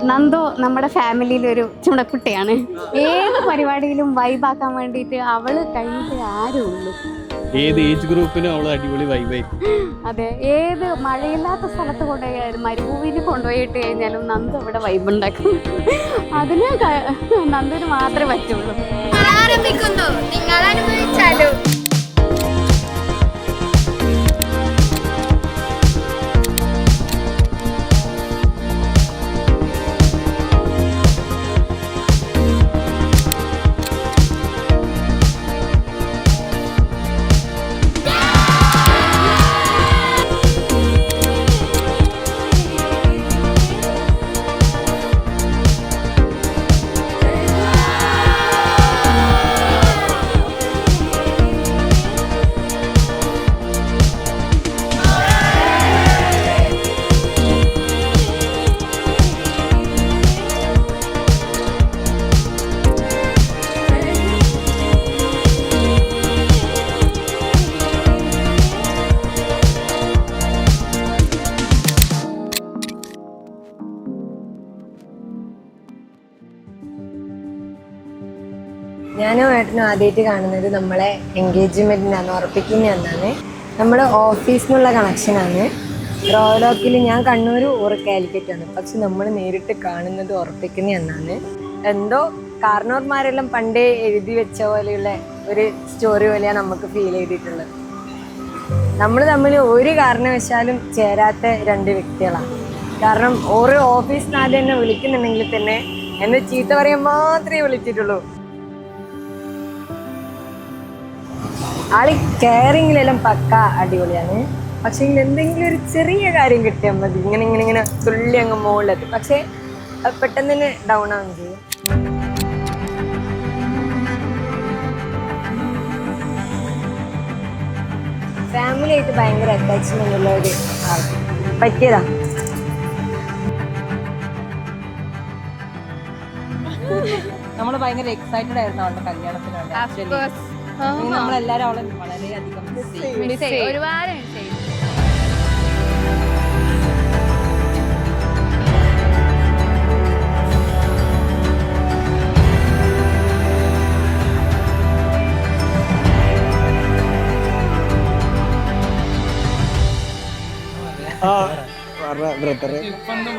നന്ദു നമ്മുടെ ഫാമിലിയിലൊരു ചുണക്കുട്ടിയാണ്. ഏത് പരിപാടിയിലും വൈബാക്കാൻ വേണ്ടിയിട്ട് അവള് കഴിഞ്ഞിട്ട് ആരും ഉള്ളൂ. ഏത് ഏജ് ഗ്രൂപ്പിനും അവള് അടിപൊളി വൈബായിരിക്കും. അതെ, ഏത് മഴയില്ലാത്ത സ്ഥലത്ത് കൊണ്ടുപോയാലും മരുഭൂമിയിൽ കൊണ്ടുപോയിട്ട് കഴിഞ്ഞാലും നന്ദു അവിടെ വൈബ് ഉണ്ടാക്കും. അതിന് നന്ദുവിന് മാത്രമേ പറ്റുള്ളൂ. നിങ്ങൾ അനുഭവിച്ചാലോ? ഞാനും ഏട്ടനും ആദ്യമായിട്ട് കാണുന്നത് നമ്മളെ എൻഗേജ്മെൻറ്റിനാണ്, ഉറപ്പിക്കുന്ന എന്നാണ്. നമ്മുടെ ഓഫീസിൽ നിന്നുള്ള കണക്ഷനാണ്. റോയലോക്കിൽ ഞാൻ കണ്ണൂർ ഓർ കാലിക്കറ്റാണ്, പക്ഷെ നമ്മൾ നേരിട്ട് കാണുന്നത് ഉറപ്പിക്കുന്ന എന്നാണ്. എന്തോ കാരണവർമാരെല്ലാം പണ്ടേ എഴുതി വെച്ച പോലെയുള്ള ഒരു സ്റ്റോറി പോലെയാണ് നമുക്ക് ഫീൽ ചെയ്തിട്ടുള്ളത്. നമ്മൾ തമ്മിൽ ഒരു കാരണവശാലും ചേരാത്ത രണ്ട് വ്യക്തികളാണ്. കാരണം ഓരോ ഓഫീസിൽ ആദ്യം എന്നെ വിളിക്കുന്നുണ്ടെങ്കിൽ തന്നെ എന്നെ ചീത്ത പറയാൻ മാത്രമേ വിളിച്ചിട്ടുള്ളൂ. ആള് കെയറിങ്ങിലെല്ലാം പക്ക അടിപൊളിയാണ്. പക്ഷെ എന്തെങ്കിലും ഒരു ചെറിയ കാര്യം കിട്ടിയാൽ മതി, ഇങ്ങനെ തുള്ളി അങ്ങ് മുകളിലെത്തും. പക്ഷെ പെട്ടെന്ന് തന്നെ ഡൗൺ ആവുകയും ചെയ്യും. ഫാമിലി ആയിട്ട് ഭയങ്കര അറ്റാച്ച്മെന്റ് ഉള്ള ഒരു ആൾ പറ്റിയതാ. നമ്മൾ ഭയങ്കര എക്സൈറ്റഡ് ആയിരുന്നു അവളുടെ കല്യാണത്തിനുണ്ട്. നമ്മളെല്ലാരും അവളെ വളരെയധികം ഒരുപാട്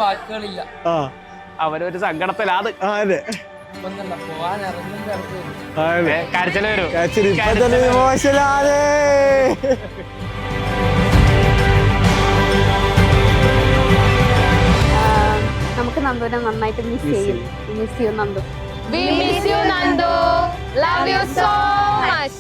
വാക്കുകളില്ല, അവരൊരു സങ്കടത്തിലാത്. കരച്ചില് വരും. നമുക്ക് നന്ദുവിനെ നന്നായിട്ട് മിസ് ചെയ്യും Nandu. We miss you, Nando. Love you so much.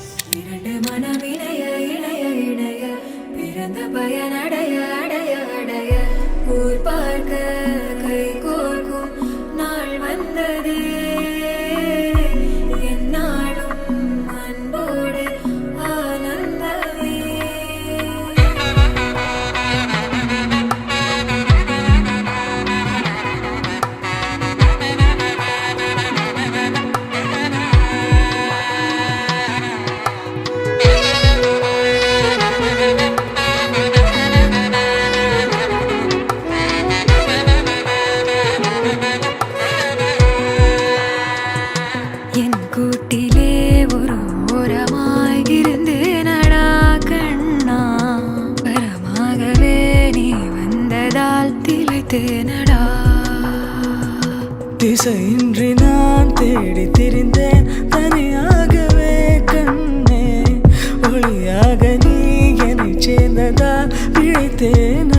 திசையின்றி நான் தேடி திரிந்தேன் தனியாகவே கண்ணே, ஒளியாக நீ என்னை சேர்ந்ததால் பிழைத்தேன்.